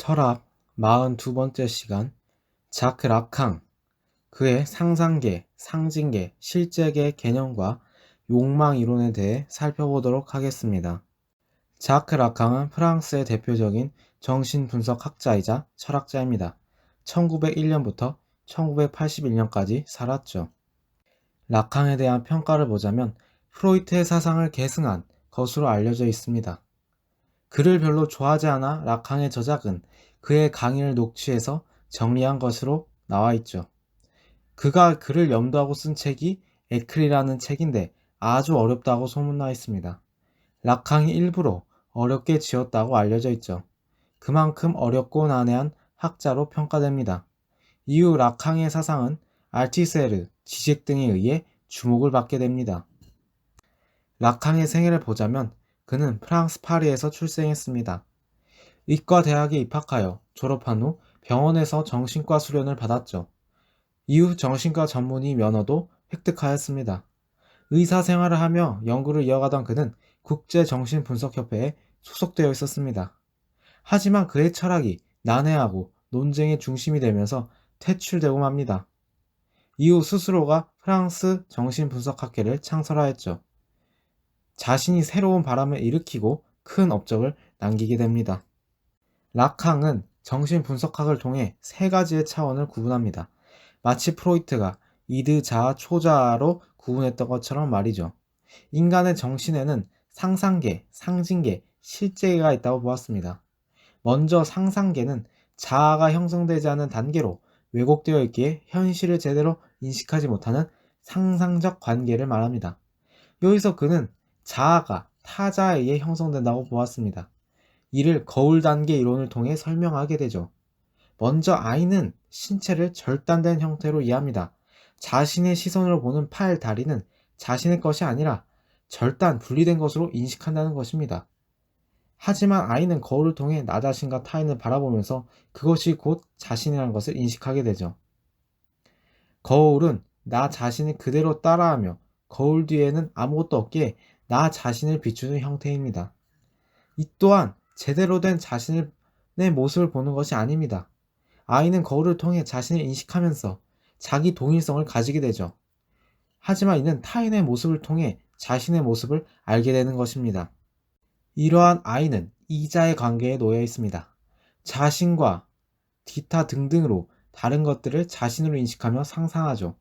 철학 42번째 시간 자크 라캉 그의 상상계, 상징계, 실제계 개념과 욕망 이론에 대해 살펴보도록 하겠습니다. 자크 라캉은 프랑스의 대표적인 정신분석학자이자 철학자입니다. 1901년부터 1981년까지 살았죠. 라캉에 대한 평가를 보자면 프로이트의 사상을 계승한 것으로 알려져 있습니다. 그를 별로 좋아하지 않아 라캉의 저작은 그의 강의를 녹취해서 정리한 것으로 나와 있죠. 그가 그를 염두하고 쓴 책이 에클이라는 책인데 아주 어렵다고 소문나 있습니다. 라캉이 일부러 어렵게 지었다고 알려져 있죠. 그만큼 어렵고 난해한 학자로 평가됩니다. 이후 라캉의 사상은 알티세르, 지식 등에 의해 주목을 받게 됩니다. 라캉의 생애를 보자면 그는 프랑스 파리에서 출생했습니다. 의과 대학에 입학하여 졸업한 후 병원에서 정신과 수련을 받았죠. 이후 정신과 전문의 면허도 획득하였습니다. 의사 생활을 하며 연구를 이어가던 그는 국제정신분석협회에 소속되어 있었습니다. 하지만 그의 철학이 난해하고 논쟁의 중심이 되면서 퇴출되고 맙니다. 이후 스스로가 프랑스 정신분석학회를 창설하였죠. 자신이 새로운 바람을 일으키고 큰 업적을 남기게 됩니다. 라캉은 정신분석학을 통해 세 가지의 차원을 구분합니다. 마치 프로이트가 이드, 자아, 초자아로 구분했던 것처럼 말이죠. 인간의 정신에는 상상계, 상징계, 실제계가 있다고 보았습니다. 먼저 상상계는 자아가 형성되지 않은 단계로 왜곡되어 있기에 현실을 제대로 인식하지 못하는 상상적 관계를 말합니다. 여기서 그는 자아가 타자에 의해 형성된다고 보았습니다. 이를 거울 단계 이론을 통해 설명하게 되죠. 먼저 아이는 신체를 절단된 형태로 이해합니다. 자신의 시선으로 보는 팔, 다리는 자신의 것이 아니라 절단, 분리된 것으로 인식한다는 것입니다. 하지만 아이는 거울을 통해 나 자신과 타인을 바라보면서 그것이 곧 자신이라는 것을 인식하게 되죠. 거울은 나 자신을 그대로 따라하며 거울 뒤에는 아무것도 없기에 나 자신을 비추는 형태입니다. 이 또한 제대로 된 자신의 모습을 보는 것이 아닙니다. 아이는 거울을 통해 자신을 인식하면서 자기 동일성을 가지게 되죠. 하지만 이는 타인의 모습을 통해 자신의 모습을 알게 되는 것입니다. 이러한 아이는 이자의 관계에 놓여 있습니다. 자신과 기타 등등으로 다른 것들을 자신으로 인식하며 상상하죠.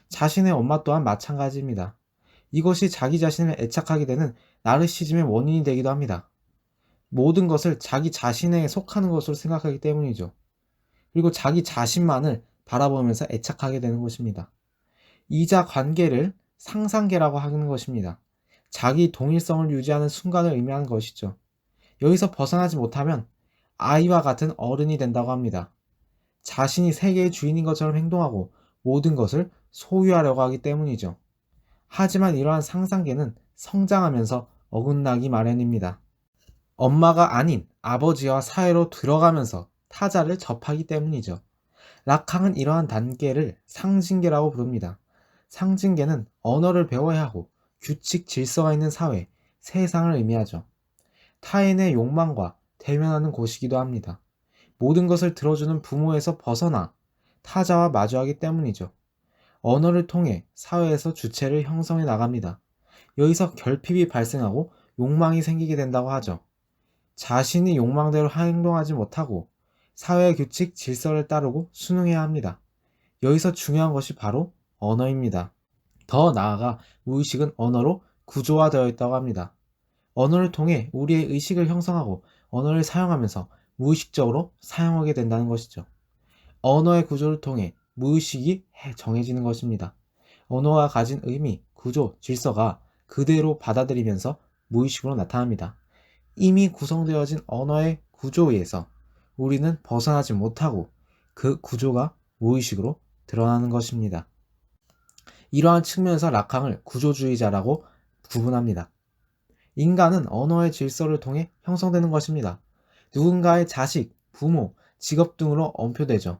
자신의 엄마 또한 마찬가지입니다. 이것이 자기 자신을 애착하게 되는 나르시즘의 원인이 되기도 합니다. 모든 것을 자기 자신에 속하는 것으로 생각하기 때문이죠. 그리고 자기 자신만을 바라보면서 애착하게 되는 것입니다. 이자 관계를 상상계라고 하는 것입니다. 자기 동일성을 유지하는 순간을 의미하는 것이죠. 여기서 벗어나지 못하면 아이와 같은 어른이 된다고 합니다. 자신이 세계의 주인인 것처럼 행동하고 모든 것을 소유하려고 하기 때문이죠. 하지만 이러한 상상계는 성장하면서 어긋나기 마련입니다. 엄마가 아닌 아버지와 사이로 들어가면서 타자를 접하기 때문이죠. 라캉은 이러한 단계를 상징계라고 부릅니다. 상징계는 언어를 배워야 하고 규칙 질서가 있는 사회, 세상을 의미하죠. 타인의 욕망과 대면하는 곳이기도 합니다. 모든 것을 들어주는 부모에서 벗어나 타자와 마주하기 때문이죠. 언어를 통해 사회에서 주체를 형성해 나갑니다. 여기서 결핍이 발생하고 욕망이 생기게 된다고 하죠. 자신이 욕망대로 행동하지 못하고 사회 규칙 질서를 따르고 순응해야 합니다. 여기서 중요한 것이 바로 언어입니다. 더 나아가 무의식은 언어로 구조화되어 있다고 합니다. 언어를 통해 우리의 의식을 형성하고 언어를 사용하면서 무의식적으로 사용하게 된다는 것이죠. 언어의 구조를 통해 무의식이 정해지는 것입니다. 언어가 가진 의미, 구조, 질서가 그대로 받아들이면서 무의식으로 나타납니다. 이미 구성되어진 언어의 구조에 의해서 우리는 벗어나지 못하고 그 구조가 무의식으로 드러나는 것입니다. 이러한 측면에서 라캉을 구조주의자라고 구분합니다. 인간은 언어의 질서를 통해 형성되는 것입니다. 누군가의 자식, 부모, 직업 등으로 엄표되죠.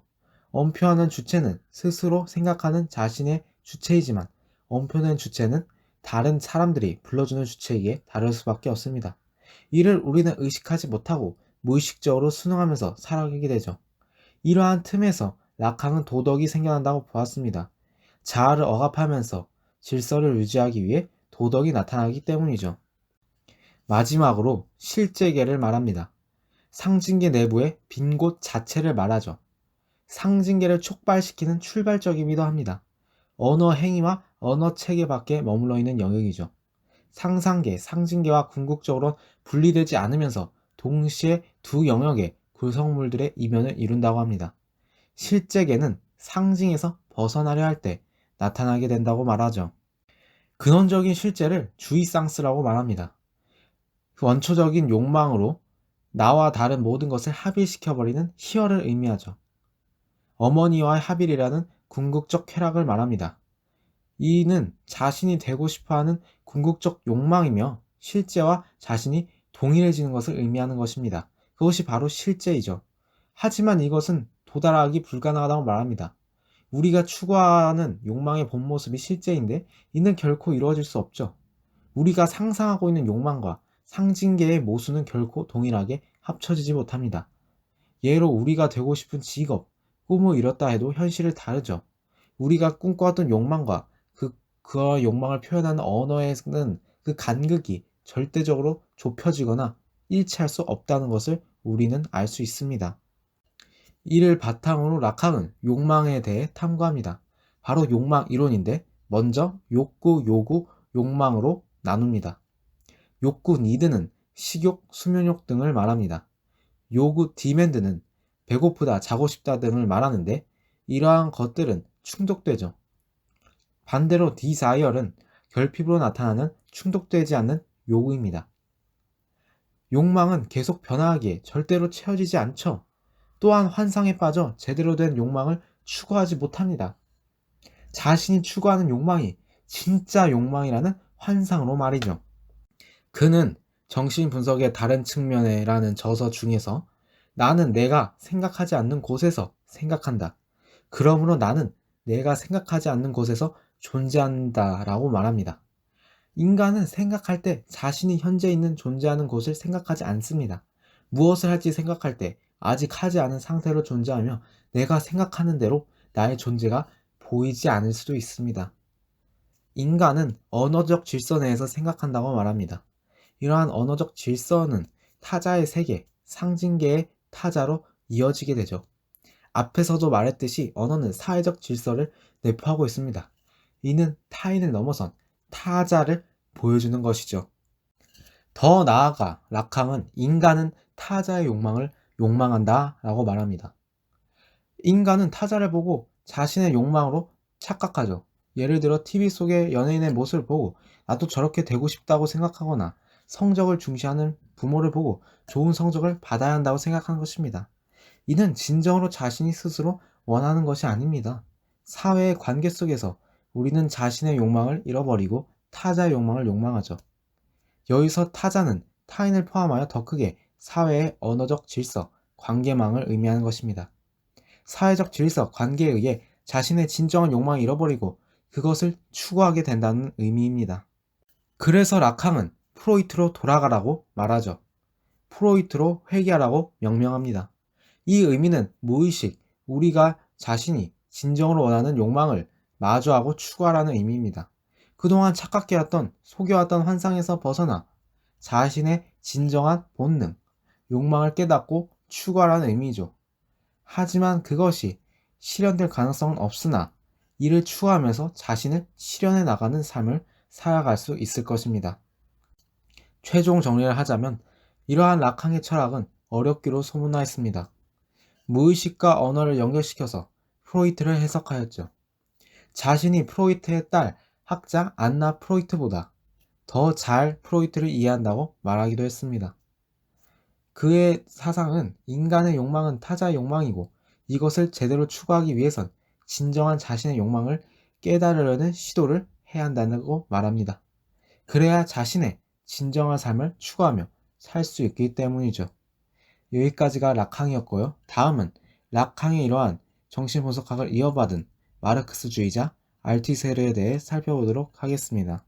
엄표하는 주체는 스스로 생각하는 자신의 주체이지만 엄표된 주체는 다른 사람들이 불러주는 주체이기에 다를 수밖에 없습니다. 이를 우리는 의식하지 못하고 무의식적으로 순응하면서 살아가게 되죠. 이러한 틈에서 락항은 도덕이 생겨난다고 보았습니다. 자아를 억압하면서 질서를 유지하기 위해 도덕이 나타나기 때문이죠. 마지막으로 실제계를 말합니다. 상징계 내부의 빈 곳 자체를 말하죠. 상징계를 촉발시키는 출발적이기도 합니다. 언어 행위와 언어 체계 밖에 머물러 있는 영역이죠. 상상계, 상징계와 궁극적으로 분리되지 않으면서 동시에 두 영역의 구성물들의 이면을 이룬다고 합니다. 실제계는 상징에서 벗어나려 할 때 나타나게 된다고 말하죠. 근원적인 실제를 주의상스라고 말합니다. 그 원초적인 욕망으로 나와 다른 모든 것을 합일시켜버리는 희열을 의미하죠. 어머니와의 합일이라는 궁극적 쾌락을 말합니다. 이는 자신이 되고 싶어하는 궁극적 욕망이며 실제와 자신이 동일해지는 것을 의미하는 것입니다. 그것이 바로 실제이죠. 하지만 이것은 도달하기 불가능하다고 말합니다. 우리가 추구하는 욕망의 본 모습이 실제인데 이는 결코 이루어질 수 없죠. 우리가 상상하고 있는 욕망과 상징계의 모순은 결코 동일하게 합쳐지지 못합니다. 예로 우리가 되고 싶은 직업, 꿈을 이뤘다 해도 현실은 다르죠. 우리가 꿈꿔왔던 욕망과 그와 욕망을 표현하는 언어에는 그 간극이 절대적으로 좁혀지거나 일치할 수 없다는 것을 우리는 알 수 있습니다. 이를 바탕으로 락항은 욕망에 대해 탐구합니다. 바로 욕망 이론인데 먼저 욕구, 요구, 욕망으로 나눕니다. 욕구 니드는 식욕, 수면욕 등을 말합니다. 요구 디맨드는 배고프다, 자고 싶다 등을 말하는데 이러한 것들은 충족되죠. 반대로 디자이어는 결핍으로 나타나는 충족되지 않는 요구입니다. 욕망은 계속 변화하기에 절대로 채워지지 않죠. 또한 환상에 빠져 제대로 된 욕망을 추구하지 못합니다. 자신이 추구하는 욕망이 진짜 욕망이라는 환상으로 말이죠. 그는 정신분석의 다른 측면에라는 저서 중에서 나는 내가 생각하지 않는 곳에서 생각한다. 그러므로 나는 내가 생각하지 않는 곳에서 존재한다 라고 말합니다. 인간은 생각할 때 자신이 현재 있는 존재하는 곳을 생각하지 않습니다. 무엇을 할지 생각할 때 아직 하지 않은 상태로 존재하며 내가 생각하는 대로 나의 존재가 보이지 않을 수도 있습니다. 인간은 언어적 질서 내에서 생각한다고 말합니다. 이러한 언어적 질서는 타자의 세계, 상징계의 타자로 이어지게 되죠. 앞에서도 말했듯이 언어는 사회적 질서를 내포하고 있습니다. 이는 타인을 넘어선 타자를 보여주는 것이죠. 더 나아가 락항은 인간은 타자의 욕망을 욕망한다 라고 말합니다. 인간은 타자를 보고 자신의 욕망으로 착각하죠. 예를 들어 TV 속의 연예인의 모습을 보고 나도 저렇게 되고 싶다고 생각하거나 성적을 중시하는 부모를 보고 좋은 성적을 받아야 한다고 생각하는 것입니다. 이는 진정으로 자신이 스스로 원하는 것이 아닙니다. 사회의 관계 속에서 우리는 자신의 욕망을 잃어버리고 타자의 욕망을 욕망하죠. 여기서 타자는 타인을 포함하여 더 크게 사회의 언어적 질서, 관계망을 의미하는 것입니다. 사회적 질서, 관계에 의해 자신의 진정한 욕망을 잃어버리고 그것을 추구하게 된다는 의미입니다. 그래서 락항은 프로이트로 돌아가라고 말하죠. 프로이트로 회귀하라고 명명합니다. 이 의미는 무의식, 우리가 자신이 진정으로 원하는 욕망을 마주하고 추구하라는 의미입니다. 그동안 착각해왔던, 속여왔던 환상에서 벗어나 자신의 진정한 본능, 욕망을 깨닫고 추구하라는 의미죠. 하지만 그것이 실현될 가능성은 없으나 이를 추구하면서 자신을 실현해 나가는 삶을 살아갈 수 있을 것입니다. 최종 정리를 하자면 이러한 락항의 철학은 어렵기로 소문나 있습니다. 무의식과 언어를 연결시켜서 프로이트를 해석하였죠. 자신이 프로이트의 딸 학자 안나 프로이트보다 더 잘 프로이트를 이해한다고 말하기도 했습니다. 그의 사상은 인간의 욕망은 타자의 욕망이고 이것을 제대로 추구하기 위해선 진정한 자신의 욕망을 깨달으려는 시도를 해야 한다고 말합니다. 그래야 자신의 진정한 삶을 추구하며 살 수 있기 때문이죠. 여기까지가 락항이었고요. 다음은 락항의 이러한 정신분석학을 이어받은 마르크스주의자 알티세르에 대해 살펴보도록 하겠습니다.